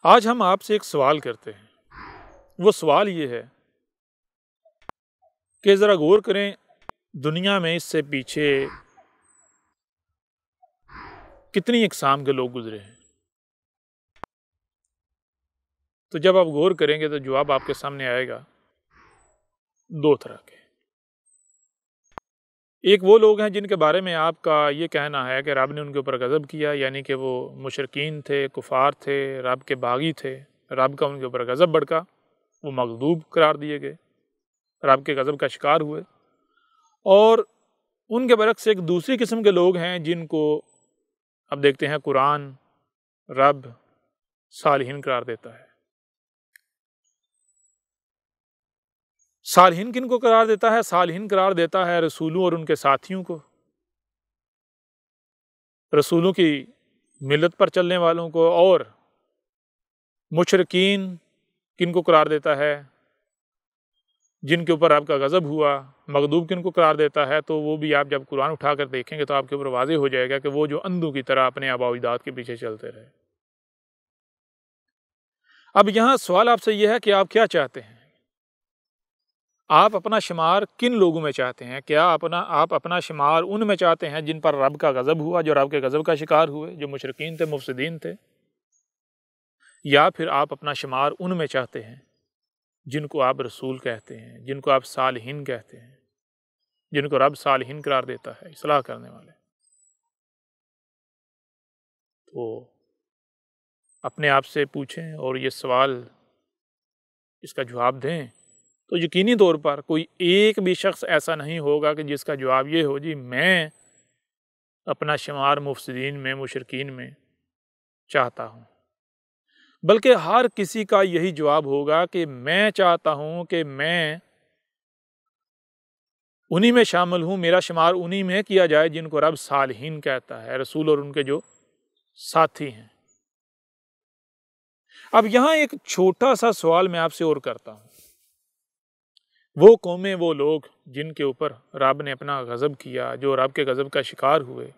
آج ہم آپ سے ایک سوال کرتے ہیں۔ وہ سوال یہ ہے کہ ذرا غور کریں، دنیا میں اس سے پیچھے کتنی اقسام کے لوگ گزرے ہیں۔ تو جب آپ غور کریں گے تو جواب آپ کے سامنے آئے گا دو طرح کے۔ ایک وہ لوگ ہیں جن کے بارے میں آپ کا یہ کہنا ہے کہ رب نے ان کے اوپر غضب کیا، یعنی کہ وہ مشرکین تھے، کفار تھے، رب کے باغی تھے، رب کا ان کے اوپر غضب بڑھا، وہ مغضوب قرار دیے گئے، رب کے غضب کا شکار ہوئے۔ اور ان کے برعکس ایک دوسری قسم کے لوگ ہیں جن کو اب دیکھتے ہیں قرآن رب صالحین قرار دیتا ہے۔ صالحین کن کو قرار دیتا ہے؟ صالحین قرار دیتا ہے رسولوں اور ان کے ساتھیوں کو، رسولوں کی ملت پر چلنے والوں کو۔ اور مشرکین کن کو قرار دیتا ہے؟ جن کے اوپر آپ کا غضب ہوا۔ مغضوب کن کو قرار دیتا ہے؟ تو وہ بھی آپ جب قرآن اٹھا کر دیکھیں گے تو آپ کے اوپر واضح ہو جائے گا کہ وہ جو اندھوں کی طرح اپنے آباء و اجداد کے پیچھے چلتے رہے۔ اب یہاں سوال آپ سے یہ ہے کہ آپ کیا چاہتے ہیں؟ آپ اپنا شمار کن لوگوں میں چاہتے ہیں؟ کیا آپ اپنا شمار ان میں چاہتے ہیں جن پر رب کا غضب ہوا، جو رب کے غضب کا شکار ہوئے، جو مشرکین تھے، مفسدین تھے؟ یا پھر آپ اپنا شمار ان میں چاہتے ہیں جن کو آپ رسول کہتے ہیں، جن کو آپ صالحین کہتے ہیں، جن کو رب صالحین قرار دیتا ہے، اصلاح کرنے والے؟ تو اپنے آپ سے پوچھیں اور یہ سوال اس کا جواب دیں تو یقینی طور پر کوئی ایک بھی شخص ایسا نہیں ہوگا کہ جس کا جواب یہ ہو جی میں اپنا شمار مفسدین میں، مشرکین میں چاہتا ہوں، بلکہ ہر کسی کا یہی جواب ہوگا کہ میں چاہتا ہوں کہ میں انہی میں شامل ہوں، میرا شمار انہی میں کیا جائے جن کو رب صالحین کہتا ہے، رسول اور ان کے جو ساتھی ہیں۔ اب یہاں ایک چھوٹا سا سوال میں آپ سے اور کرتا ہوں۔ وہ قومیں، وہ لوگ جن کے اوپر رب نے اپنا غضب کیا، جو رب کے غضب کا شکار ہوئے،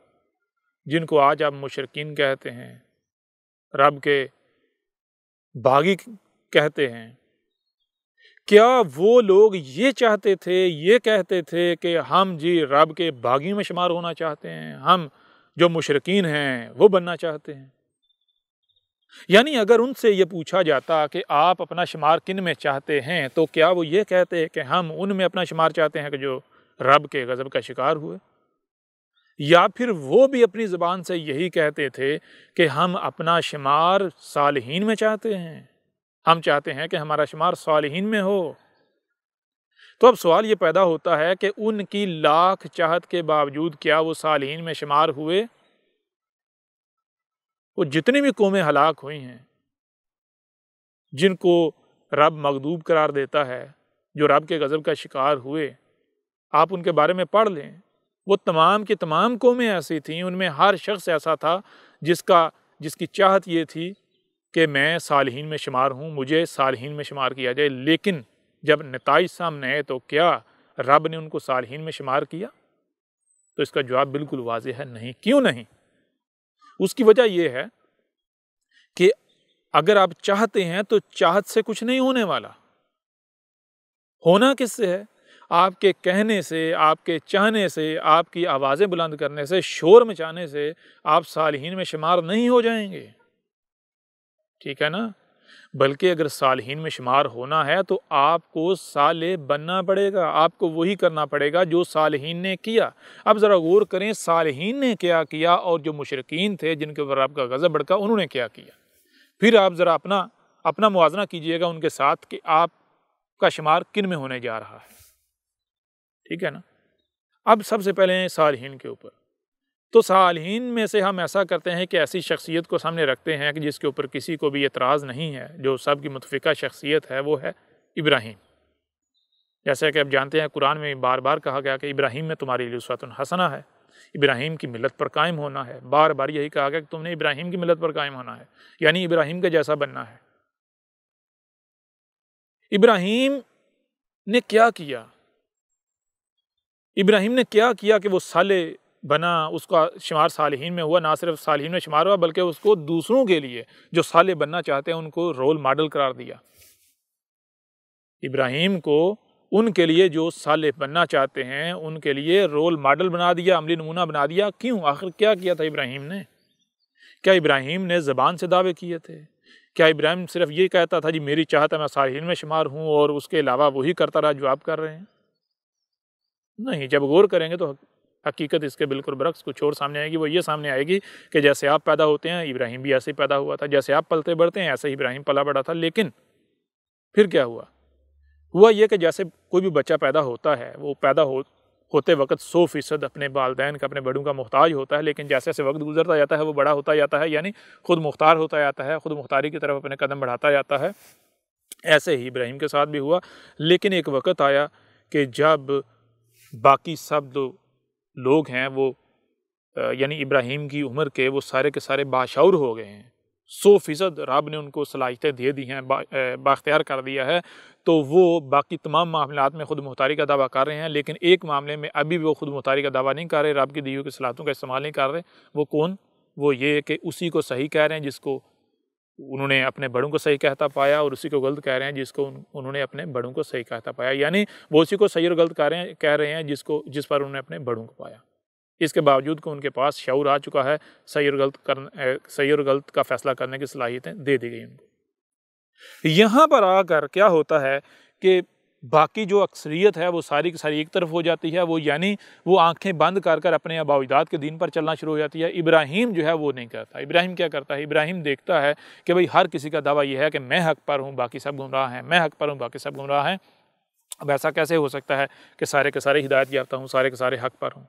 جن کو آج آپ مشرکین کہتے ہیں، رب کے باغی کہتے ہیں، کیا وہ لوگ یہ چاہتے تھے، یہ کہتے تھے کہ ہم جی رب کے باغی میں شمار ہونا چاہتے ہیں، ہم جو مشرکین ہیں وہ بننا چاہتے ہیں؟ یعنی اگر ان سے یہ پوچھا جاتا کہ آپ اپنا شمار کن میں چاہتے ہیں تو کیا وہ یہ کہتے کہ ہم ان میں اپنا شمار چاہتے ہیں کہ جو رب کے غضب کا شکار ہوئے؟ یا پھر وہ بھی اپنی زبان سے یہی کہتے تھے کہ ہم اپنا شمار صالحین میں چاہتے ہیں، ہم چاہتے ہیں کہ ہمارا شمار صالحین میں ہو؟ تو اب سوال یہ پیدا ہوتا ہے کہ ان کی لاکھ چاہت کے باوجود کیا وہ صالحین میں شمار ہوئے؟ وہ جتنی بھی قومیں ہلاک ہوئی ہیں، جن کو رب مغضوب قرار دیتا ہے، جو رب کے غضب کا شکار ہوئے، آپ ان کے بارے میں پڑھ لیں، وہ تمام کی تمام قومیں ایسی تھیں، ان میں ہر شخص ایسا تھا جس کی چاہت یہ تھی کہ میں صالحین میں شمار ہوں، مجھے صالحین میں شمار کیا جائے۔ لیکن جب نتائج سامنے آئے تو کیا رب نے ان کو صالحین میں شمار کیا؟ تو اس کا جواب بالکل واضح ہے، نہیں۔ کیوں نہیں؟ اس کی وجہ یہ ہے کہ اگر آپ چاہتے ہیں تو چاہت سے کچھ نہیں ہونے والا، ہونا کس سے ہے؟ آپ کے کہنے سے، آپ کے چاہنے سے، آپ کی آوازیں بلند کرنے سے، شور مچانے سے آپ صالحین میں شمار نہیں ہو جائیں گے، ٹھیک ہے نا؟ بلکہ اگر صالحین میں شمار ہونا ہے تو آپ کو صالح بننا پڑے گا، آپ کو وہی کرنا پڑے گا جو صالحین نے کیا۔ اب ذرا غور کریں، صالحین نے کیا کیا اور جو مشرکین تھے جن کے اوپر آپ کا غضب بھڑکا انہوں نے کیا کیا؟ پھر آپ ذرا اپنا موازنہ کیجئے گا ان کے ساتھ کہ آپ کا شمار کن میں ہونے جا رہا ہے، ٹھیک ہے نا؟ اب سب سے پہلے صالحین کے اوپر، تو صالحین میں سے ہم ایسا کرتے ہیں کہ ایسی شخصیت کو سامنے رکھتے ہیں کہ جس کے اوپر کسی کو بھی اعتراض نہیں ہے، جو سب کی متفقہ شخصیت ہے، وہ ہے ابراہیم۔ جیسا کہ آپ جانتے ہیں قرآن میں بار بار کہا گیا کہ ابراہیم میں تمہاری لیے اسوۃ حسنہ ہے، ابراہیم کی ملت پر قائم ہونا ہے، بار بار یہی کہا گیا کہ تم نے ابراہیم کی ملت پر قائم ہونا ہے، یعنی ابراہیم کے جیسا بننا ہے۔ ابراہیم نے کیا کیا؟ ابراہیم نے کیا کیا کہ وہ سالے بنا، اس کا شمار صالحین میں ہوا، نہ صرف صالحین میں شمار ہوا بلکہ اس کو دوسروں کے لیے جو صالح بننا چاہتے ہیں ان کو رول ماڈل قرار دیا۔ ابراہیم کو ان کے لیے جو صالح بننا چاہتے ہیں ان کے لیے رول ماڈل بنا دیا، عملی نمونہ بنا دیا۔ کیوں؟ آخر کیا کیا تھا ابراہیم نے؟ کیا ابراہیم نے زبان سے دعوے کیے تھے؟ کیا ابراہیم صرف یہ کہتا تھا جی میری چاہت ہے میں صالحین میں شمار ہوں اور اس کے علاوہ وہی کرتا رہا جو آپ کر رہے ہیں؟ نہیں، جب غور کریں گے تو حقیقت اس کے بالکل برعکس کچھ اور سامنے آئے گی۔ وہ یہ سامنے آئے گی کہ جیسے آپ پیدا ہوتے ہیں ابراہیم بھی ایسے ہی پیدا ہوا تھا، جیسے آپ پلتے بڑھتے ہیں ایسے ہی ابراہیم پلا بڑھا تھا۔ لیکن پھر کیا ہوا یہ کہ جیسے کوئی بھی بچہ پیدا ہوتا ہے وہ پیدا ہوتے وقت 100% اپنے والدین کا، اپنے بڑوں کا محتاج ہوتا ہے، لیکن جیسے جیسے وقت گزرتا جاتا ہے وہ بڑا ہوتا جاتا ہے، یعنی خود مختار ہوتا جاتا ہے، خود مختاری کی طرف اپنے قدم بڑھاتا جاتا ہے۔ ایسے ہی ابراہیم کے ساتھ بھی ہوا۔ لیکن ایک وقت آیا کہ جب باقی سب لوگ ہیں وہ یعنی ابراہیم کی عمر کے وہ سارے کے سارے باشعور ہو گئے ہیں، 100% رب نے ان کو صلاحیتیں دے دی ہیں، بااختیار کر دیا ہے، تو وہ باقی تمام معاملات میں خود مختاری کا دعویٰ کر رہے ہیں، لیکن ایک معاملے میں ابھی وہ خود مختاری کا دعویٰ نہیں کر رہے، رب کی دی ہوئی صلاحیتوں کا استعمال نہیں کر رہے۔ وہ کون؟ وہ یہ کہ اسی کو صحیح کہہ رہے ہیں جس کو انہوں نے اپنے بڑوں کو صحیح کہتا پایا، اور اسی کو غلط کہہ رہے ہیں جس کو انہوں نے اپنے بڑوں کو صحیح کہتا پایا، یعنی وہ اسی کو صحیح اور غلط کہہ رہے ہیں جس پر انہوں نے اپنے بڑوں کو پایا۔ اس کے باوجود کہ ان کے پاس شعور آ چکا ہے، صحیح اور غلط کا فیصلہ کرنے کی صلاحیتیں دے دی گئی ان کو۔ یہاں پر آ کر کیا ہوتا ہے کہ باقی جو اکثریت ہے وہ ساری کی ساری ایک طرف ہو جاتی ہے، وہ یعنی وہ آنکھیں بند کر اپنے آباء و اجداد کے دین پر چلنا شروع ہو جاتی ہے۔ ابراہیم جو ہے وہ نہیں کرتا۔ ابراہیم کیا کرتا ہے؟ ابراہیم دیکھتا ہے کہ بھئی ہر کسی کا دعویٰ یہ ہے کہ میں حق پر ہوں باقی سب گمراہ ہیں، میں حق پر ہوں باقی سب گمراہ ہیں۔ اب ایسا کیسے ہو سکتا ہے کہ سارے کے سارے ہدایت یافتہ ہوں، سارے کے سارے حق پر ہوں؟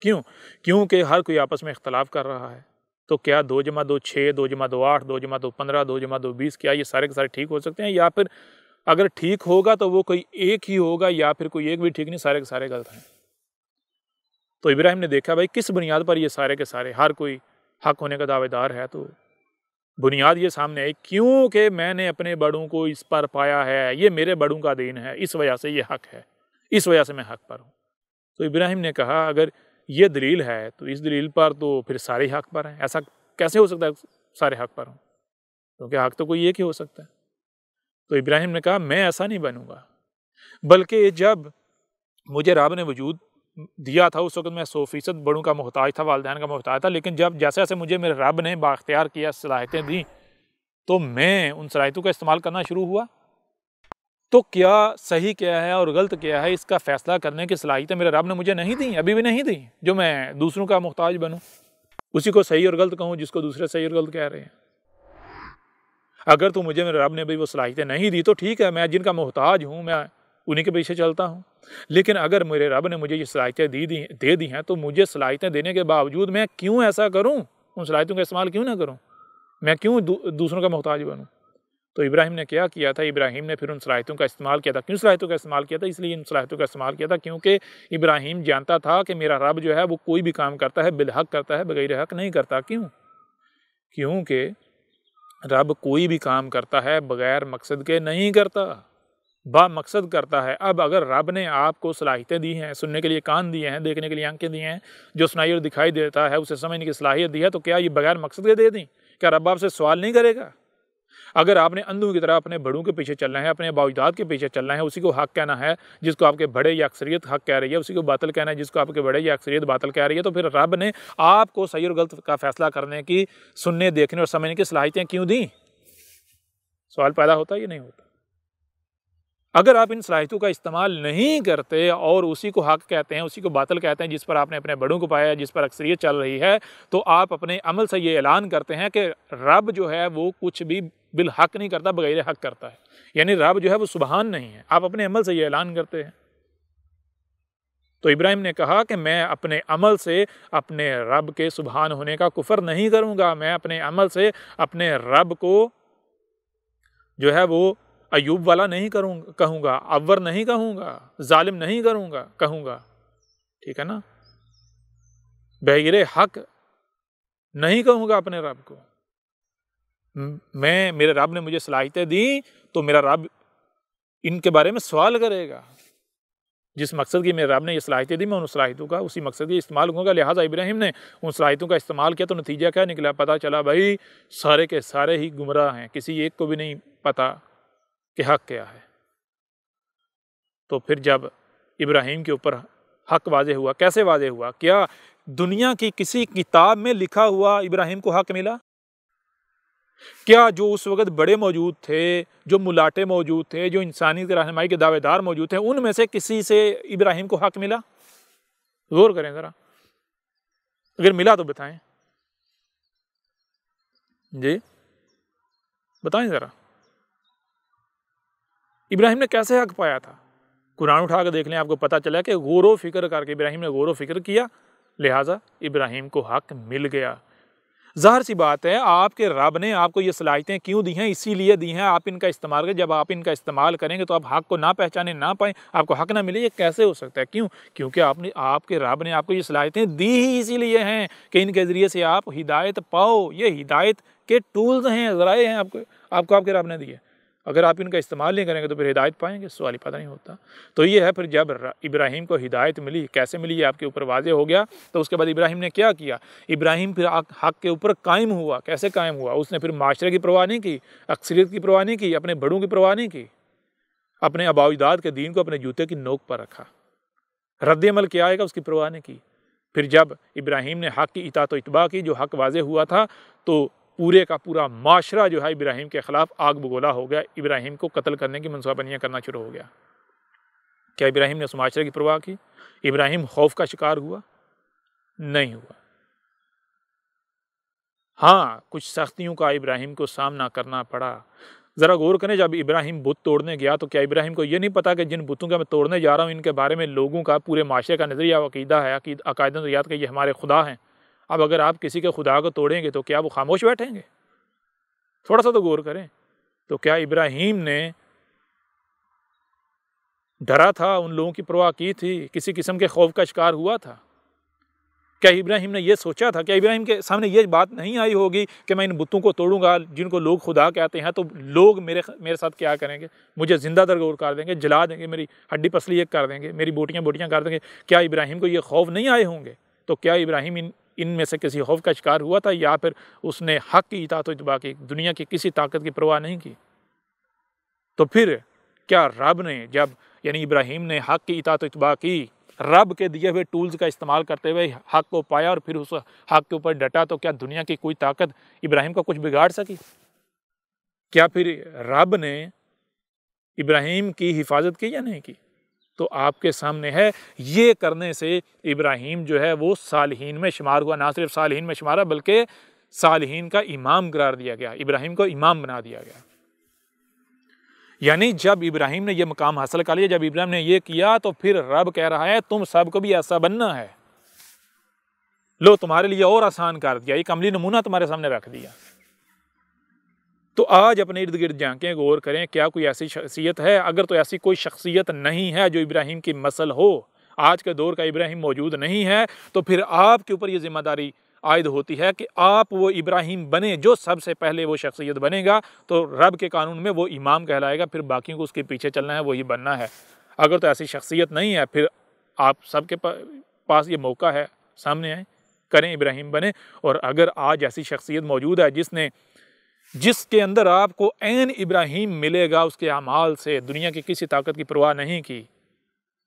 کیونکہ ہر کوئی آپس میں اختلاف کر رہا ہے۔ تو کیا 2+2 6، 2+2 8، 2+2 15، 2+2 20 کیا یہ سارے کے سارے ٹھیک ہو سکتے ہیں؟ یا پھر اگر ٹھیک ہوگا تو وہ کوئی ایک ہی ہوگا، یا پھر کوئی ایک بھی ٹھیک نہیں، سارے کے سارے غلط ہیں۔ تو ابراہیم نے دیکھا بھائی کس بنیاد پر یہ سارے کے سارے ہر کوئی حق ہونے کا دعوے دار ہے، تو بنیاد یہ سامنے آئی کیونکہ میں نے اپنے بڑوں کو اس پر پایا ہے، یہ میرے بڑوں کا دین ہے، اس وجہ سے یہ حق ہے، اس وجہ سے میں حق پر ہوں۔ تو ابراہیم نے کہا اگر یہ دلیل ہے تو اس دلیل پر تو پھر سارے حق پر ہیں۔ ایسا کیسے ہو سکتا ہے سارے حق پر ہوں؟ کیونکہ حق تو کوئی ایک ہی ہو سکتا ہے۔ تو ابراہیم نے کہا میں ایسا نہیں بنوں گا، بلکہ جب مجھے رب نے وجود دیا تھا اس وقت میں 100% بڑوں کا محتاج تھا، والدین کا محتاج تھا، لیکن جب جیسے جیسے مجھے میرے رب نے بااختیار کیا، صلاحیتیں دیں، تو میں ان صلاحیتوں کا استعمال کرنا شروع ہوا۔ تو کیا صحیح کیا ہے اور غلط کیا ہے اس کا فیصلہ کرنے کی صلاحیتیں میرے رب نے مجھے نہیں دیں، ابھی بھی نہیں دیں، جو میں دوسروں کا محتاج بنوں، اسی کو صحیح اور غلط کہوں جس کو دوسرے صحیح اور غلط کہہ رہے ہیں۔ اگر تو مجھے میرے رب نے بھی وہ صلاحیتیں نہیں دی تو ٹھیک ہے، میں جن کا محتاج ہوں میں انہی کے پیچھے چلتا ہوں، لیکن اگر میرے رب نے مجھے یہ صلاحیتیں دے دی ہیں تو مجھے صلاحیتیں دینے کے باوجود میں کیوں ایسا کروں، ان صلاحیتوں کا استعمال کیوں نہ کروں، میں کیوں دوسروں کا محتاج بنوں؟ تو ابراہیم نے کیا کیا تھا؟ ابراہیم نے پھر ان صلاحیتوں کا استعمال کیا تھا۔ کیوں صلاحیتوں کا استعمال کیا تھا؟ اس لیے ان صلاحیتوں کا استعمال کیا تھا کیونکہ ابراہیم جانتا تھا کہ میرا رب جو ہے وہ کوئی بھی کام کرتا ہے بالحق کرتا ہے، بغیر حق نہیں کرتا۔ کیونکہ رب کوئی بھی کام کرتا ہے بغیر مقصد کے نہیں کرتا، با مقصد کرتا ہے۔ اب اگر رب نے آپ کو صلاحیتیں دی ہیں، سننے کے لیے کان دیے ہیں، دیکھنے کے لیے آنکھیں دی ہیں، جو سنائی اور دکھائی دیتا ہے اسے سمجھنے کی صلاحیت دی ہے، تو کیا یہ بغیر مقصد کے دے دیں؟ کیا رب آپ سے سوال نہیں کرے گا؟ اگر آپ نے اندھوں کی طرح اپنے بڑوں کے پیچھے چلنا ہے، اپنے آباء و اجداد کے پیچھے چلنا ہے، اسی کو حق کہنا ہے جس کو آپ کے بڑے یا اکثریت حق کہہ رہی ہے، اسی کو باطل کہنا ہے جس کو آپ کے بڑے یا اکثریت باطل کہہ رہی ہے، تو پھر رب نے آپ کو صحیح اور غلط کا فیصلہ کرنے کی، سننے، دیکھنے اور سمجھنے کی صلاحیتیں کیوں دیں؟ سوال پیدا ہوتا ہے یا نہیں ہوتا؟ اگر آپ ان صلاحیتوں کا استعمال نہیں کرتے اور اسی کو حق کہتے ہیں، اسی کو باطل کہتے ہیں جس پر آپ نے اپنے بڑوں کو پایا، جس پر اکثریت چل رہی ہے، تو آپ اپنے عمل سے یہ اعلان کرتے ہیں کہ رب جو ہے وہ کچھ بھی بالحق نہیں کرتا، بغیر حق کرتا ہے، یعنی رب جو ہے وہ سبحان نہیں ہے، آپ اپنے عمل سے یہ اعلان کرتے ہیں۔ تو ابراہیم نے کہا کہ میں اپنے عمل سے اپنے رب کے سبحان ہونے کا کفر نہیں کروں گا، میں اپنے عمل سے اپنے رب کو جو ہے وہ ایوب والا نہیں کہوں گا، اور نہیں کہوں گا، ظالم نہیں کہوں گا، ٹھیک ہے نا، بغیر حق نہیں کہوں گا اپنے رب کو۔ میرے رب نے مجھے صلاحیتیں دی تو میرا رب ان کے بارے میں سوال کرے گا، جس مقصد کی میرے رب نے یہ صلاحیتیں دی، میں ان صلاحیتوں کا اسی مقصد کے استعمال کروں گا۔ لہٰذا ابراہیم نے ان صلاحیتوں کا استعمال کیا تو نتیجہ کیا نکلا؟ پتہ چلا بھائی سارے کے سارے ہی گمراہ ہیں، کسی ایک کو بھی نہیں پتہ کہ حق کیا ہے۔ تو پھر جب ابراہیم کے اوپر حق واضح ہوا، کیسے واضح ہوا؟ کیا دنیا کی کسی کتاب میں لکھا ہوا ابراہیم کو حق ملا؟ کیا جو اس وقت بڑے موجود تھے، جو ملاٹے موجود تھے، جو انسانیت کی رہنمائی کے دعوے دار موجود تھے، ان میں سے کسی سے ابراہیم کو حق ملا؟ غور کریں ذرا، اگر ملا تو بتائیں جی، بتائیں ذرا ابراہیم نے کیسے حق پایا تھا؟ قرآن اٹھا کے دیکھ لیں، آپ کو پتہ چلا کہ غور و فکر کر کے ابراہیم نے غور و فکر کیا، لہٰذا ابراہیم کو حق مل گیا۔ ظاہر سی بات ہے، آپ کے رب نے آپ کو یہ صلاحیتیں کیوں دی ہیں؟ اسی لیے دی ہیں آپ ان کا استعمال کریں۔ جب آپ ان کا استعمال کریں گے تو آپ حق کو نہ پہچانے نہ پائیں، آپ کو حق نہ ملے، یہ کیسے ہو سکتا ہے؟ کیوں؟ کیونکہ آپ کے رب نے آپ کو یہ صلاحیتیں دی ہی اسی لیے ہیں کہ ان کے ذریعے سے آپ ہدایت پاؤ۔ یہ ہدایت کے ٹولز ہیں، ذرائع ہیں، آپ کے رب نے دیے۔ اگر آپ ان کا استعمال نہیں کریں گے تو پھر ہدایت پائیں گے؟ سوال ہی پتہ نہیں ہوتا۔ تو یہ ہے، پھر جب ابراہیم کو ہدایت ملی، کیسے ملی یہ آپ کے اوپر واضح ہو گیا۔ تو اس کے بعد ابراہیم نے کیا کیا؟ ابراہیم پھر حق کے اوپر قائم ہوا۔ کیسے قائم ہوا؟ اس نے پھر معاشرے کی پرواہ نہیں کی، اکثریت کی پرواہ نہیں کی، اپنے بڑوں کی پرواہ نہیں کی، اپنے آباء و اجداد کے دین کو اپنے جوتے کی نوک پر رکھا، رد عمل کیا آئے گا اس کی پرواہ نہیں کی۔ پھر جب ابراہیم نے حق کی اطاعت و اتباع کی، جو حق واضح ہوا تھا، تو پورے کا پورا معاشرہ جو ہے ابراہیم کے خلاف آگ بگولا ہو گیا، ابراہیم کو قتل کرنے کی منصوبہ بندیاں کرنا شروع ہو گیا۔ کیا ابراہیم نے اس معاشرے کی پرواہ کی؟ ابراہیم خوف کا شکار ہوا؟ نہیں ہوا۔ ہاں، کچھ سختیوں کا ابراہیم کو سامنا کرنا پڑا۔ ذرا غور کریں، جب ابراہیم بت توڑنے گیا تو کیا ابراہیم کو یہ نہیں پتا کہ جن بتوں کا میں توڑنے جا رہا ہوں ان کے بارے میں لوگوں کا، پورے معاشرے کا نظریہ و عقیدہ ہے، عقائد و نظریات کہ یہ ہمارے خدا ہیں؟ اب اگر آپ کسی کے خدا کو توڑیں گے تو کیا وہ خاموش بیٹھیں گے؟ تھوڑا سا تو غور کریں۔ تو کیا ابراہیم نے ڈرا تھا؟ ان لوگوں کی پرواہ کی تھی؟ کسی قسم کے خوف کا شکار ہوا تھا؟ کیا ابراہیم نے یہ سوچا تھا؟ کیا ابراہیم کے سامنے یہ بات نہیں آئی ہوگی کہ میں ان بتوں کو توڑوں گا جن کو لوگ خدا کہتے ہیں تو لوگ میرے ساتھ کیا کریں گے؟ مجھے زندہ درگور کر دیں گے، جلا دیں گے، میری ہڈی پسلی ایک کر دیں گے، میری بوٹیاں کر دیں گے۔ کیا ابراہیم کو یہ خوف نہیں آئے ہوں گے؟ تو کیا ابراہیم ان میں سے کسی خوف کا شکار ہوا تھا، یا پھر اس نے حق کی اطاعت و اتباع کی، دنیا کی کسی طاقت کی پرواہ نہیں کی؟ تو پھر کیا رب نے یعنی ابراہیم نے حق کی اطاعت و اتباع کی، رب کے دیے ہوئے ٹولز کا استعمال کرتے ہوئے حق کو پایا اور پھر اس حق کے اوپر ڈٹا، تو کیا دنیا کی کوئی طاقت ابراہیم کو کچھ بگاڑ سکی؟ کیا پھر رب نے ابراہیم کی حفاظت کی یا نہیں کی؟ تو آپ کے سامنے ہے، یہ کرنے سے ابراہیم جو ہے وہ صالحین میں شمار ہوا۔ نہ صرف صالحین میں شمار ہے بلکہ صالحین کا امام قرار دیا گیا، ابراہیم کو امام بنا دیا گیا۔ یعنی جب ابراہیم نے یہ مقام حاصل کر لیا، جب ابراہیم نے یہ کیا، تو پھر رب کہہ رہا ہے تم سب کو بھی ایسا بننا ہے، لو تمہارے لیے اور آسان کر دیا، ایک عملی نمونہ تمہارے سامنے رکھ دیا۔ تو آج اپنے ارد گرد جھانکیں، غور کریں، کیا کوئی ایسی شخصیت ہے؟ اگر تو ایسی کوئی شخصیت نہیں ہے جو ابراہیم کی مثل ہو، آج کے دور کا ابراہیم موجود نہیں ہے، تو پھر آپ کے اوپر یہ ذمہ داری عائد ہوتی ہے کہ آپ وہ ابراہیم بنیں جو سب سے پہلے وہ شخصیت بنے گا تو رب کے قانون میں وہ امام کہلائے گا، پھر باقیوں کو اس کے پیچھے چلنا ہے، وہی بننا ہے۔ اگر تو ایسی شخصیت نہیں ہے، پھر آپ سب کے پاس یہ موقع ہے، سامنے آئیں، کریں، ابراہیم بنیں۔ اور اگر آج ایسی شخصیت موجود ہے جس کے اندر آپ کو عین ابراہیم ملے گا، اس کے اعمال سے دنیا کی کسی طاقت کی پرواہ نہیں کی،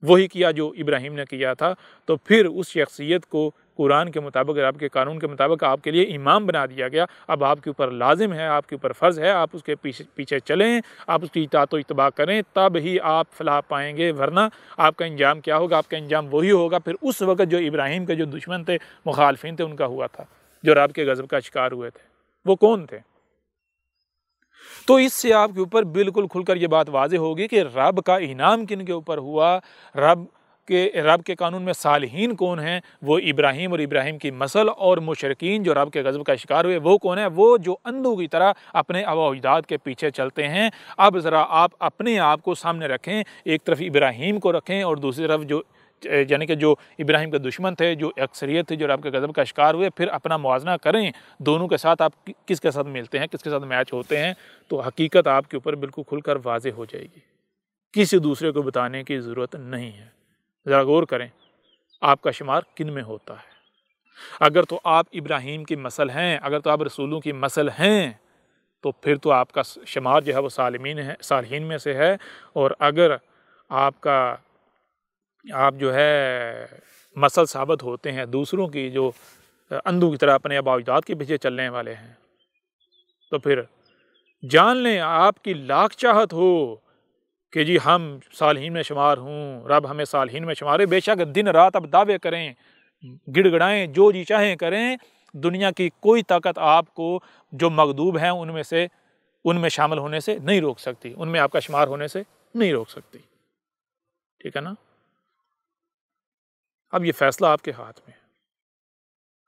وہی کیا جو ابراہیم نے کیا تھا، تو پھر اس شخصیت کو قرآن کے مطابق، آپ کے قانون کے مطابق آپ کے لیے امام بنا دیا گیا۔ اب آپ کے اوپر لازم ہے، آپ کے اوپر فرض ہے، آپ اس کے پیچھے چلیں، آپ اس کی اطاعت و اتباع کریں، تب ہی آپ فلاح پائیں گے، ورنہ آپ کا انجام کیا ہوگا؟ آپ کا انجام وہی ہوگا پھر اس وقت جو ابراہیم کے جو دشمن تھے، مخالفین تھے، ان کا ہوا تھا، جو رب کے غضب کا شکار ہوئے تھے۔ وہ کون تھے؟ تو اس سے آپ کے اوپر بالکل کھل کر یہ بات واضح ہوگی کہ رب کا انعام کن کے اوپر ہوا، رب کے قانون میں صالحین کون ہیں، وہ ابراہیم اور ابراہیم کی مثل، اور مشرکین جو رب کے غضب کا شکار ہوئے وہ کون ہیں؟ وہ جو اندھوں کی طرح اپنے آباء و اجداد کے پیچھے چلتے ہیں۔ اب ذرا آپ اپنے آپ کو سامنے رکھیں، ایک طرف ابراہیم کو رکھیں اور دوسری طرف یعنی کہ جو ابراہیم کے دشمن تھے، جو اکثریت تھی، جو رب کے غضب کا شکار ہوئے، پھر اپنا موازنہ کریں دونوں کے ساتھ، آپ کس کے ساتھ ملتے ہیں، کس کے ساتھ میچ ہوتے ہیں، تو حقیقت آپ کے اوپر بالکل کھل کر واضح ہو جائے گی۔ کسی دوسرے کو بتانے کی ضرورت نہیں ہے۔ ذرا غور کریں آپ کا شمار کن میں ہوتا ہے۔ اگر تو آپ ابراہیم کی نسل ہیں، اگر تو آپ رسولوں کی نسل ہیں، تو پھر تو آپ کا شمار جو ہے وہ صالحین میں سے ہے۔ اور اگر آپ جو ہے مسل ثابت ہوتے ہیں دوسروں کی، جو اندھوں کی طرح اپنے آباء و اجداد کے پیچھے چلنے والے ہیں، تو پھر جان لیں آپ کی لاکھ چاہت ہو کہ جی ہم صالحین میں شمار ہوں، رب ہمیں صالحین میں شمارے، بے شک دن رات اب دعوے کریں، گڑ گڑائیں، جو جی چاہیں کریں، دنیا کی کوئی طاقت آپ کو جو مغضوب ہیں ان میں شامل ہونے سے نہیں روک سکتی، ان میں آپ کا شمار ہونے سے نہیں روک سکتی، ٹھیک ہے نا؟ اب یہ فیصلہ آپ کے ہاتھ میں ہے۔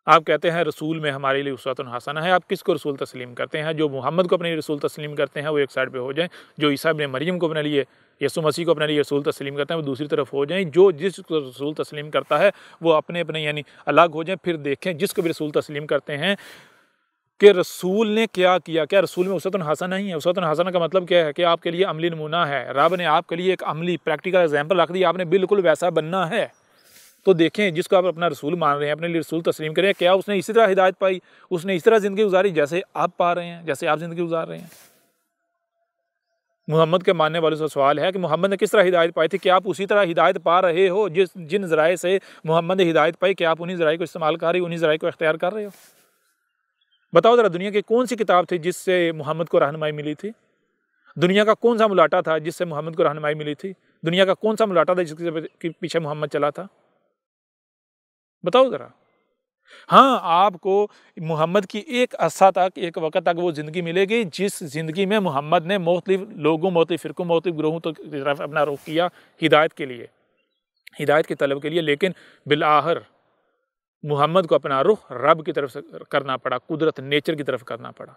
آپ کہتے ہیں رسول میں ہمارے لیے اسوۃ حسنہ ہے، آپ کس کو رسول تسلیم کرتے ہیں؟ جو محمد کو اپنے لیے رسول تسلیم کرتے ہیں وہ ایک سائڈ پہ ہو جائیں، جو عیسیٰ ابن مریم کو اپنے لیے، یسوع مسیح کو اپنے لیے رسول تسلیم کرتے ہیں وہ دوسری طرف ہو جائیں۔ جو جس کو رسول تسلیم کرتا ہے وہ اپنے یعنی الگ ہو جائیں۔ پھر دیکھیں جس کو بھی رسول تسلیم کرتے ہیں کہ رسول نے کیا کیا، کیا رسول میں اسوۃ حسنہ نہیں ہے؟ اسوۃ حسنہ کا مطلب کیا ہے؟ کہ آپ کے لیے عملی نمونہ ہے، رب نے آپ کے لیے ایک عملی پریکٹیکل ایگزامپل رکھ دی، آپ نے بالکل ویسا بننا ہے۔ تو دیکھیں جس کو آپ اپنا رسول مان رہے ہیں، اپنے لیے رسول تسلیم کریں، کیا اس نے اسی طرح ہدایت پائی، اس نے اس طرح زندگی گزاری جیسے آپ پا رہے ہیں، جیسے آپ زندگی گزار رہے ہیں؟ محمد کے ماننے والوں سے سوال ہے کہ محمد نے کس طرح ہدایت پائی تھی، کہ آپ اسی طرح ہدایت پا رہے ہو جن ذرائع سے محمد نے ہدایت پائی، کہ آپ انہی ذرائع کو استعمال کر رہے ہو، انہی ذرائع کو اختیار کر رہے ہو؟ بتاؤ ذرا، دنیا کی کون سی کتاب تھی جس سے محمد کو رہنمائی ملی تھی؟ دنیا کا کون سا ملاٹا تھا جس سے محمد کو رہنمائی ملی تھی؟ دنیا کا کون سا ملاٹا تھا جس کے پیچھے محمد چلا تھا؟ بتاؤ ذرا۔ ہاں، آپ کو محمد کی ایک عرصہ تک، ایک وقت تک وہ زندگی ملے گی جس زندگی میں محمد نے مختلف لوگوں، مختلف فرقوں، مختلف گروہوں کی طرف اپنا رخ کیا ہدایت کے لیے، ہدایت کی طلب کے لیے، لیکن بالآخر محمد کو اپنا رخ رب کی طرف سے کرنا پڑا، قدرت نیچر کی طرف کرنا پڑا۔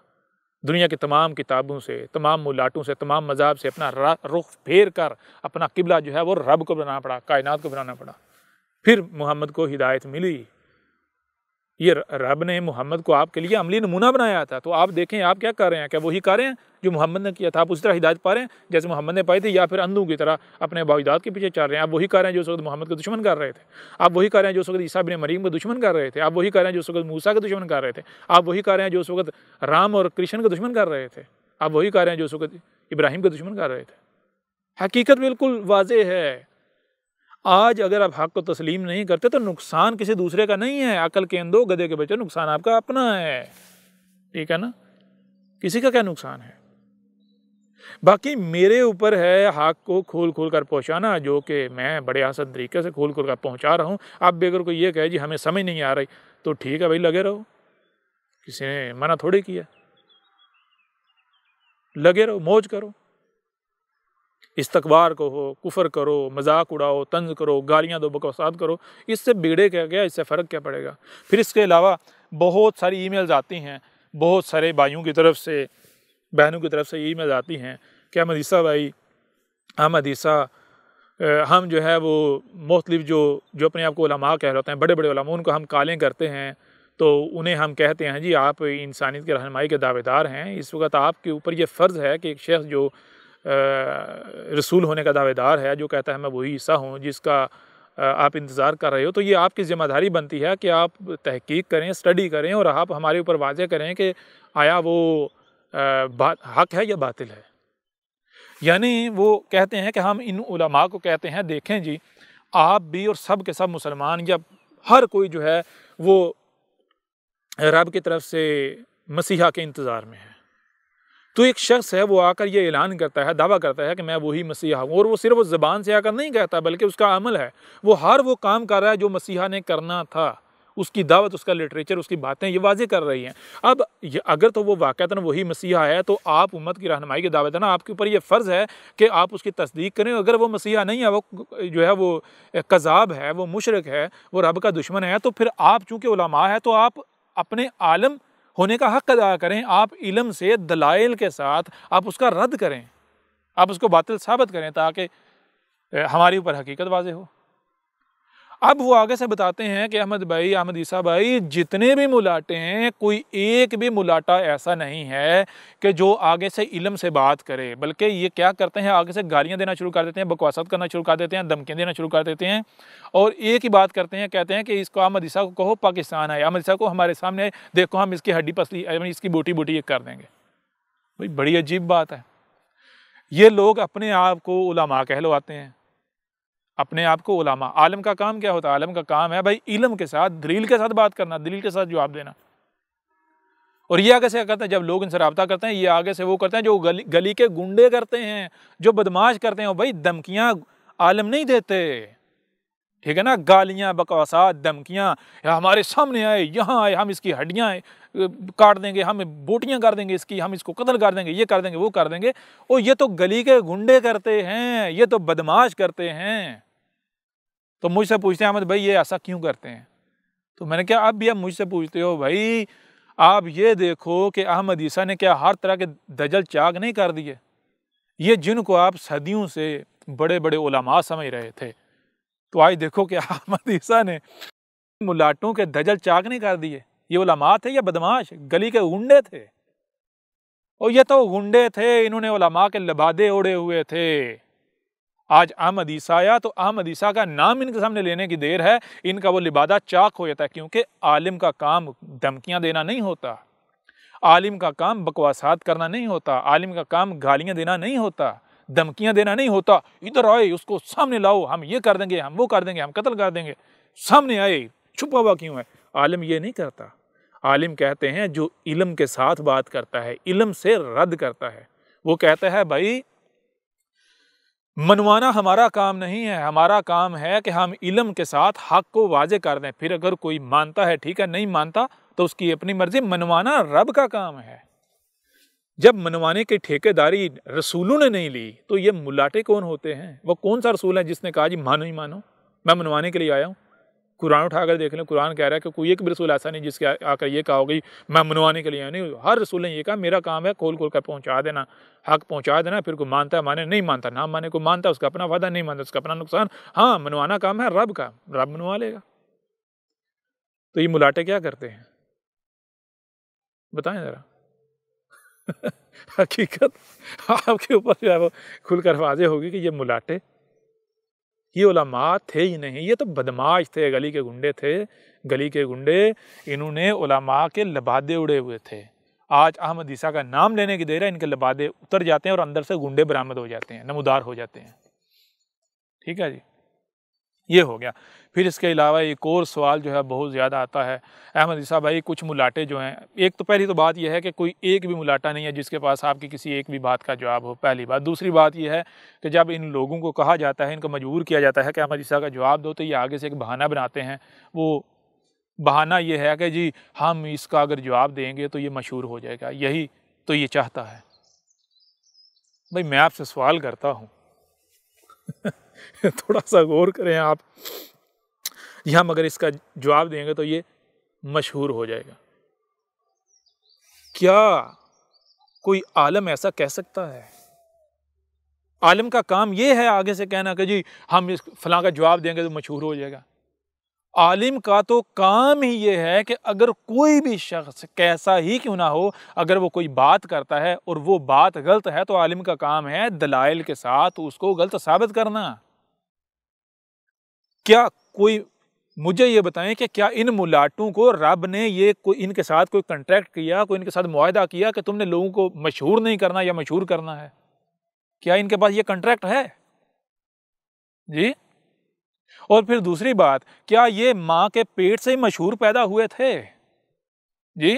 دنیا کی تمام کتابوں سے، تمام ملاٹوں سے، تمام مذاہب سے اپنا رخ پھیر کر اپنا قبلہ جو ہے وہ رب کو بنانا پڑا، کائنات کو بنانا پڑا، پھر محمد کو ہدایت ملی۔ یہ رب نے محمد کو آپ کے لیے عملی نمونہ بنایا تھا۔ تو آپ دیکھیں آپ کیا کر رہے ہیں، کیا وہی کر رہے ہیں جو محمد نے کیا تھا؟ آپ اسی طرح ہدایت پا رہے ہیں جیسے محمد نے پائی تھی، یا پھر اندھوں کی طرح اپنے آباء و اجداد کے پیچھے چل رہے ہیں؟ آپ وہی کر رہے ہیں جو اس وقت محمد کے دشمن کر رہے تھے، آپ وہی کر رہے ہیں جو اس وقت عیسیٰ ابن مریم کے دشمن کر رہے تھے، آپ وہی کر رہے ہیں جو اس وقت موسیٰ کے دشمن کر رہے تھے، آپ وہی کر رہے ہیں جو اس وقت رام اور کرشن کے دشمن کر رہے تھے، آپ وہی کر رہے ہیں جو اس وقت ابراہیم کے دشمن کر رہے تھے۔ حقیقت بالکل واضح ہے۔ آج اگر آپ حق کو تسلیم نہیں کرتے تو نقصان کسی دوسرے کا نہیں ہے، عقل کے اندھو گدھے کے بچے، نقصان آپ کا اپنا ہے، ٹھیک ہے نا؟ کسی کا کیا نقصان ہے؟ باقی میرے اوپر ہے حق کو کھول کھول کر پہنچانا، جو کہ میں بڑے آسان طریقے سے کھول کھول کر پہنچا رہا ہوں۔ اب اگر کوئی یہ کہے جی ہمیں سمجھ نہیں آ رہی، تو ٹھیک ہے بھائی، لگے رہو، کسی نے منع تھوڑی کیا، لگے رہو، موج کرو، استغفار کہو، کفر کرو، مذاق اڑاؤ، طنز کرو، گالیاں دو، بکواسات کرو، اس سے بگڑے کیا گیا، اس سے فرق کیا پڑے گا؟ پھر اس کے علاوہ بہت ساری ای میلز آتی ہیں، بہت سارے بھائیوں کی طرف سے، بہنوں کی طرف سے ای میلز آتی ہیں کہ احمد عیسیٰ بھائی، احمد عیسیٰ، ہم جو ہے وہ مختلف جو اپنے آپ کو علماء کہہ رہے ہیں، بڑے بڑے علماء، ان کو ہم کالیں کرتے ہیں، تو انہیں ہم کہتے ہیں جی آپ انسانیت کی رہنمائی کے دعوے دار ہیں، اس وقت آپ کے اوپر یہ فرض ہے کہ ایک شخص جو رسول ہونے کا دعوے دار ہے، جو کہتا ہے میں وہی عیسیٰ ہوں جس کا آپ انتظار کر رہے ہو، تو یہ آپ کی ذمہ داری بنتی ہے کہ آپ تحقیق کریں، اسٹڈی کریں، اور آپ ہمارے اوپر واضح کریں کہ آیا وہ حق ہے یا باطل ہے۔ یعنی وہ کہتے ہیں کہ ہم ان علماء کو کہتے ہیں دیکھیں جی، آپ بھی اور سب کے سب مسلمان یا ہر کوئی جو ہے وہ رب کی طرف سے مسیحا کے انتظار میں ہے، تو ایک شخص ہے وہ آ کر یہ اعلان کرتا ہے، دعویٰ کرتا ہے کہ میں وہی مسیحا ہوں، اور وہ صرف زبان سے آ کر نہیں کہتا بلکہ اس کا عمل ہے، وہ ہر وہ کام کر رہا ہے جو مسیحا نے کرنا تھا، اس کی دعوت، اس کا لٹریچر، اس کی باتیں یہ واضح کر رہی ہیں۔ اب اگر تو وہ واقعتاً وہی مسیحا ہے تو آپ امت کی رہنمائی کے دعوے دینا، آپ کے اوپر یہ فرض ہے کہ آپ اس کی تصدیق کریں۔ اگر وہ مسیحا نہیں ہے، وہ جو ہے وہ کذاب ہے، وہ مشرک ہے، وہ رب کا دشمن ہے، تو پھر آپ چونکہ علماء ہیں تو آپ اپنے عالم ہونے کا حق ادا کریں، آپ علم سے، دلائل کے ساتھ آپ اس کا رد کریں، آپ اس کو باطل ثابت کریں، تاکہ ہمارے اوپر حقیقت واضح ہو۔ اب وہ آگے سے بتاتے ہیں کہ احمد عیسیٰ بھائی جتنے بھی ملاٹے ہیں کوئی ایک بھی ملاٹا ایسا نہیں ہے کہ جو آگے سے علم سے بات کرے، بلکہ یہ کیا کرتے ہیں، آگے سے گالیاں دینا شروع کر دیتے ہیں، بکواسات کرنا شروع کر دیتے ہیں، دھمکیاں دینا شروع کر دیتے ہیں، اور ایک ہی بات کرتے ہیں، کہتے ہیں کہ اس کو احمد عیسیٰ کو کہو پاکستان ہے، احمد عیسیٰ کو ہمارے سامنے دیکھو، ہم اس کی ہڈی پسلی اس کی بوٹی بوٹی کر دیں گے۔ بھائی بڑی عجیب بات ہے، یہ لوگ اپنے آپ کو علماء کہلواتے ہیں، اپنے آپ کو علماء۔ عالم کا کام کیا ہوتا ہے؟ عالم کا کام ہے بھائی علم کے ساتھ، دلیل کے ساتھ بات کرنا، دلیل کے ساتھ جواب دینا۔ اور یہ آگے سے کیا کرتے ہیں، جب لوگ ان سے رابطہ کرتے ہیں، یہ آگے سے وہ کرتے ہیں جو گلی کے گنڈے کرتے ہیں، جو بدماش کرتے ہیں۔ بھائی دھمکیاں عالم نہیں دیتے، ٹھیک ہے نا، گالیاں، بکواسات، دھمکیاں، ہمارے سامنے آئے، یہاں آئے، ہم اس کی ہڈیاں کاٹ دیں گے، ہم بوٹیاں کر دیں گے اس کی، ہم اس کو قتل کر دیں گے، یہ کر دیں گے، وہ کر دیں گے۔ اور یہ تو گلی کے گنڈے کرتے ہیں، یہ تو بدماش کرتے ہیں۔ تو مجھ سے پوچھتے ہیں احمد بھائی یہ ایسا کیوں کرتے ہیں؟ تو میں نے کہا اب بھی آپ مجھ سے پوچھتے ہو، بھائی آپ یہ دیکھو کہ احمد عیسیٰ نے کیا ہر طرح کے دجل چاک نہیں کر دیے؟ یہ جن کو آپ صدیوں سے بڑے بڑے علماء سمجھ رہے تھے، تو آج دیکھو کہ احمد عیسیٰ نے ملاٹوں کے دجل چاک نہیں کر دیے۔ یہ علماء تھے یا بدماش؟ گلی کے گنڈے تھے، اور یہ تو گنڈے تھے، انہوں نے علماء کے لبادے اوڑے ہوئے تھے۔ آج احمد عیسیٰ آیا تو احمد عیسیٰ کا نام ان کے سامنے لینے کی دیر ہے، ان کا وہ لبادہ چاک ہو جاتا ہے، کیونکہ عالم کا کام دھمکیاں دینا نہیں ہوتا، عالم کا کام بکواسات کرنا نہیں ہوتا، عالم کا کام گالیاں دینا نہیں ہوتا، دھمکیاں دینا نہیں ہوتا۔ ادھر آئے، اس کو سامنے لاؤ، ہم یہ کر دیں گے، ہم وہ کر دیں گے، ہم قتل کر دیں گے، سامنے آئے، چھپا ہوا کیوں ہے؟ عالم یہ نہیں کرتا۔ عالم کہتے ہیں جو علم کے ساتھ بات کرتا ہے، علم سے رد کرتا ہے، وہ کہتا ہے بھائی منوانا ہمارا کام نہیں ہے، ہمارا کام ہے کہ ہم علم کے ساتھ حق کو واضح کر دیں، پھر اگر کوئی مانتا ہے ٹھیک ہے، نہیں مانتا تو اس کی اپنی مرضی، منوانا رب کا کام ہے۔ جب منوانے کی ٹھیکیداری رسولوں نے نہیں لی تو یہ ملاٹے کون ہوتے ہیں؟ وہ کون سا رسول ہے جس نے کہا جی مانو ہی مانو، میں منوانے کے لیے آیا ہوں؟ قرآن اٹھا کر دیکھ لیں، قرآن کہہ رہا ہے کہ کوئی ایک بھی رسول ایسا نہیں جس کے آ کر یہ کہا ہوگی میں منوانے کے لیے آیا نہیں۔ ہر رسول نے یہ کہا میرا کام ہے کھول کھول کر پہنچا دینا، حق پہنچا دینا، پھر کوئی مانتا ہے مانے، نہیں مانتا نہ مانے، کوئی مانتا ہے اس کا اپنا فائدہ، نہیں مانتا اس کا اپنا نقصان۔ ہاں منوانا کام ہے رب کا، رب منوا لے گا۔ تو یہ ملاٹے کیا کرتے ہیں بتائیں ذرا؟ حقیقت آپ کے اوپر جو ہے وہ کھل کر واضح ہوگی کہ یہ ملاٹے، یہ علماء تھے ہی نہیں، یہ تو بدماش تھے، گلی کے گنڈے تھے، گلی کے گنڈے، انہوں نے علماء کے لبادے اڑے ہوئے تھے۔ آج احمد عیسیٰ کا نام لینے کی دیر ہے، ان کے لبادے اتر جاتے ہیں اور اندر سے گنڈے برآمد ہو جاتے ہیں، نمودار ہو جاتے ہیں۔ ٹھیک ہے جی، یہ ہو گیا۔ پھر اس کے علاوہ ایک اور سوال جو ہے بہت زیادہ آتا ہے، احمد عیسیٰ بھائی کچھ ملاٹے جو ہیں، ایک تو پہلی تو بات یہ ہے کہ کوئی ایک بھی ملاٹا نہیں ہے جس کے پاس آپ کی کسی ایک بھی بات کا جواب ہو، پہلی بات۔ دوسری بات یہ ہے کہ جب ان لوگوں کو کہا جاتا ہے، ان کو مجبور کیا جاتا ہے کہ احمد عیسیٰ کا جواب دو، تو یہ آگے سے ایک بہانہ بناتے ہیں۔ وہ بہانہ یہ ہے کہ جی ہم اس کا اگر جواب دیں گے تو یہ مشہور ہو جائے گا، یہی تو یہ چاہتا ہے۔ بھائی میں آپ سے سوال کرتا ہوں تھوڑا سا غور کریں آپ، یہ ہم اگر اس کا جواب دیں گے تو یہ مشہور ہو جائے گا، کیا کوئی عالم ایسا کہہ سکتا ہے؟ عالم کا کام یہ ہے آگے سے کہنا کہ جی ہم اس فلاں کا جواب دیں گے تو مشہور ہو جائے گا؟ عالم کا تو کام ہی یہ ہے کہ اگر کوئی بھی شخص کیسا ہی کیوں نہ ہو، اگر وہ کوئی بات کرتا ہے اور وہ بات غلط ہے تو عالم کا کام ہے دلائل کے ساتھ اس کو غلط ثابت کرنا۔ کیا کوئی مجھے یہ بتائیں کہ کیا ان ملاٹوں کو رب نے یہ کوئی ان کے ساتھ کوئی کنٹریکٹ کیا، کوئی ان کے ساتھ معاہدہ کیا کہ تم نے لوگوں کو مشہور نہیں کرنا یا مشہور کرنا ہے؟ کیا ان کے پاس یہ کنٹریکٹ ہے؟ جی۔ اور پھر دوسری بات، کیا یہ ماں کے پیٹ سے ہی مشہور پیدا ہوئے تھے؟ جی۔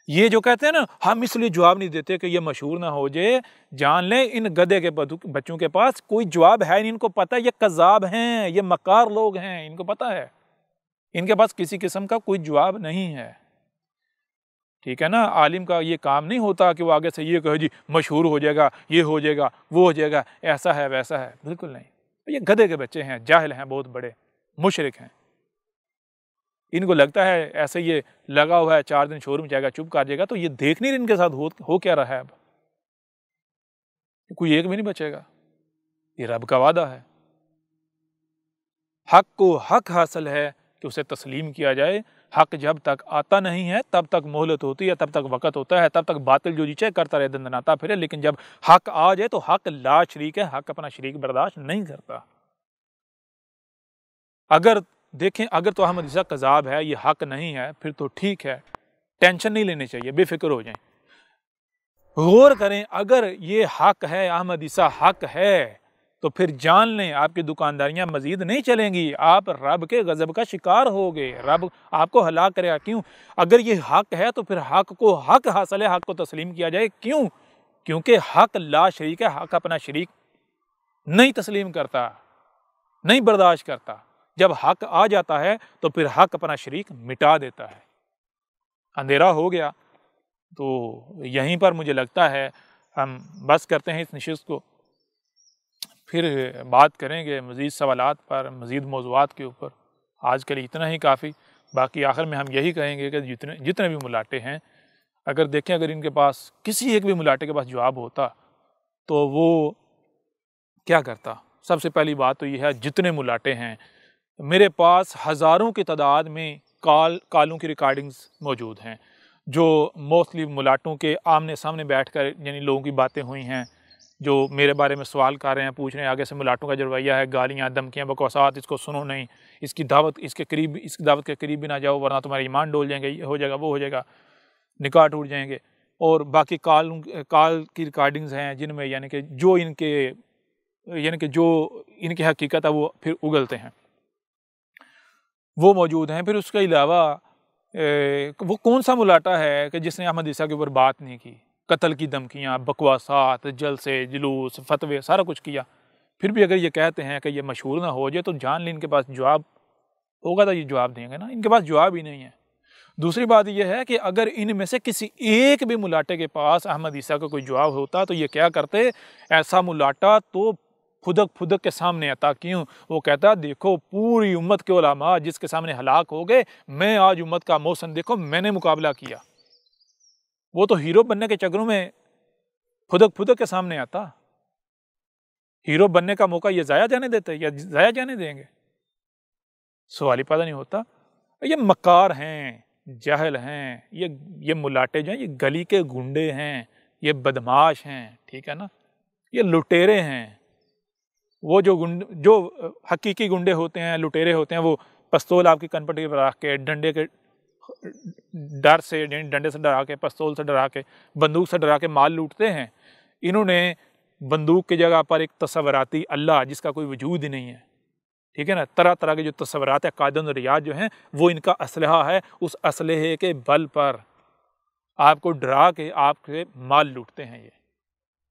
یہ جو کہتے ہیں نا ہم اس لیے جواب نہیں دیتے کہ یہ مشہور نہ ہو جائے، جان لیں ان گدھے کے بچوں کے پاس کوئی جواب ہے نہیں، ان کو پتہ ہے یہ کذاب ہیں، یہ مکار لوگ ہیں، ان کو پتہ ہے ان کے پاس کسی قسم کا کوئی جواب نہیں ہے۔ ٹھیک ہے نا، عالم کا یہ کام نہیں ہوتا کہ وہ آگے سے یہ کہے جی مشہور ہو جائے گا، یہ ہو جائے گا، وہ ہو جائے گا، ایسا ہے ویسا ہے، بالکل نہیں۔ یہ گدھے کے بچے ہیں، جاہل ہیں، بہت بڑے مشرک ہیں۔ ان کو لگتا ہے ایسے یہ لگا ہوا ہے 4 دن شور میں جائے گا، چپ کر جائے گا، تو یہ دیکھ نہیں ان کے ساتھ ہو کیا رہا ہے اب؟ کوئی ایک بھی نہیں بچے گا، یہ رب کا وعدہ ہے۔ حق کو حق حاصل ہے کہ اسے تسلیم کیا جائے۔ حق جب تک آتا نہیں ہے تب تک مہلت ہوتی ہے، تب تک وقت ہوتا ہے، تب تک باطل جو جی چاہے کرتا رہے، دندناتا پھرے، لیکن جب حق آ جائے تو حق لا شریک ہے، حق اپنا شریک برداشت نہیں کرتا۔ اگر دیکھیں اگر تو احمد عیسیٰ کذاب ہے، یہ حق نہیں ہے، پھر تو ٹھیک ہے، ٹینشن نہیں لینی چاہیے، بے فکر ہو جائیں۔ غور کریں، اگر یہ حق ہے، احمد عیسیٰ حق ہے، تو پھر جان لیں آپ کی دکانداریاں مزید نہیں چلیں گی، آپ رب کے غضب کا شکار ہوگے، رب آپ کو ہلاک کرے گا۔ کیوں؟ اگر یہ حق ہے تو پھر حق کو حق حاصل ہے، حق کو تسلیم کیا جائے۔ کیوں؟ کیونکہ حق لا شریک ہے، حق اپنا شریک نہیں تسلیم کرتا، نہیں برداشت کرتا۔ جب حق آ جاتا ہے تو پھر حق اپنا شریک مٹا دیتا ہے۔ اندھیرا ہو گیا تو یہیں پر مجھے لگتا ہے ہم بس کرتے ہیں اس نشست کو، پھر بات کریں گے مزید سوالات پر، مزید موضوعات کے اوپر۔ آج کے لیے اتنا ہی کافی۔ باقی آخر میں ہم یہی کہیں گے کہ جتنے بھی ملاٹے ہیں، اگر دیکھیں اگر ان کے پاس کسی ایک بھی ملاٹے کے پاس جواب ہوتا تو وہ کیا کرتا؟ سب سے پہلی بات تو یہ ہے، جتنے ملاٹے ہیں میرے پاس ہزاروں کی تعداد میں کالوں کی ریکارڈنگز موجود ہیں، جو موسٹلی ملاٹوں کے آمنے سامنے بیٹھ کر یعنی لوگوں کی باتیں ہوئی ہیں، جو میرے بارے میں سوال کر رہے ہیں، پوچھ رہے ہیں آگے سے ملاٹوں کا جو رویہ ہے، گالیاں، دھمکیاں، بکواسات، اس کو سنو نہیں، اس کی دعوت کے قریب بھی نہ جاؤ ورنہ تمہارے ایمان ڈول جائیں گے، یہ ہو جائے گا، وہ ہو جائے گا، نکاح ٹوٹ جائیں گے۔ اور باقی کال کی ریکارڈنگز ہیں جن میں یعنی کہ جو ان کی حقیقت ہے وہ پھر اگلتے ہیں، وہ موجود ہیں۔ پھر اس کے علاوہ وہ کون سا ملاٹا ہے کہ جس نے احمد عیسیٰ کے اوپر بات نہیں کی؟ قتل کی دھمکیاں، بکواسات، جلسے، جلوس، فتوے، سارا کچھ کیا، پھر بھی اگر یہ کہتے ہیں کہ یہ مشہور نہ ہو جائے تو جان لیں ان کے پاس جواب ہوگا تو یہ جواب دیں گے نا، ان کے پاس جواب ہی نہیں ہے۔ دوسری بات یہ ہے کہ اگر ان میں سے کسی ایک بھی ملاٹے کے پاس احمد عیسیٰ کا کوئی جواب ہوتا تو یہ کیا کرتے؟ ایسا ملاٹا تو پھدک کے سامنے آتا۔ کیوں؟ وہ کہتا دیکھو پوری امت کے علماء جس کے سامنے ہلاک ہو گئے، میں آج امت کا محسن دیکھو میں نے مقابلہ کیا۔ وہ تو ہیرو بننے کے چکروں میں پھدک کے سامنے آتا۔ ہیرو بننے کا موقع یہ ضائع جانے دیتے یا ضائع جانے دیں گے؟ سوال ہی پیدا نہیں ہوتا۔ یہ مکار ہیں، جاہل ہیں، یہ ملاٹے جو ہیں یہ گلی کے گنڈے ہیں، یہ بدماش ہیں، ٹھیک ہے نا، یہ لٹیرے ہیں۔ وہ جو حقیقی گنڈے ہوتے ہیں، لٹیرے ہوتے ہیں، وہ پستول آپ کی کنپٹی پر رکھ کے، ڈنڈے کے ڈر سے، ڈنڈے سے ڈرا کے، پستول سے ڈرا کے، بندوق سے ڈرا کے مال لوٹتے ہیں۔ انہوں نے بندوق کی جگہ پر ایک تصوراتی اللہ جس کا کوئی وجود ہی نہیں ہے، ٹھیک ہے نا، طرح طرح کے جو تصورات ہیں، قاعدہ و ریاض جو ہیں وہ ان کا اسلحہ ہے، اس اسلحے کے بل پر آپ کو ڈرا کے آپ کے مال لوٹتے ہیں یہ،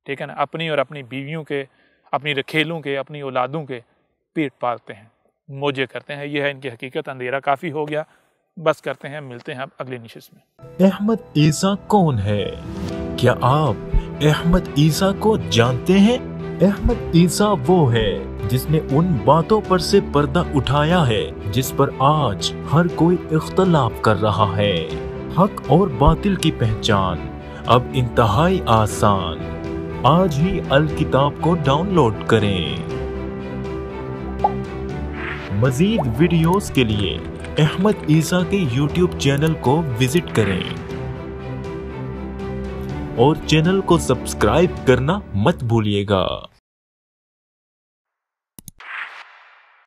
ٹھیک ہے نا، اپنی اور اپنی بیویوں کے، اپنی رکھیلوں کے، اپنی اولادوں کے پیٹ پالتے ہیں، موجے کرتے ہیں۔ یہ ہے ان کی حقیقت۔ اندھیرا کافی ہو گیا، بس کرتے ہیں، ملتے ہیں اب اگلی نشست میں۔ احمد عیسیٰ کون ہے؟ کیا آپ احمد عیسیٰ کو جانتے ہیں؟ احمد عیسیٰ وہ ہے جس نے ان باتوں پر سے پردہ اٹھایا ہے جس پر آج ہر کوئی اختلاف کر رہا ہے۔ حق اور باطل کی پہچان اب انتہائی آسان۔ آج ہی الکتاب کو ڈاؤن لوڈ کریں۔ مزید ویڈیوز کے لیے احمد عیسیٰ کے یوٹیوب چینل کو وزٹ کریں اور چینل کو سبسکرائب کرنا مت بھولیے گا۔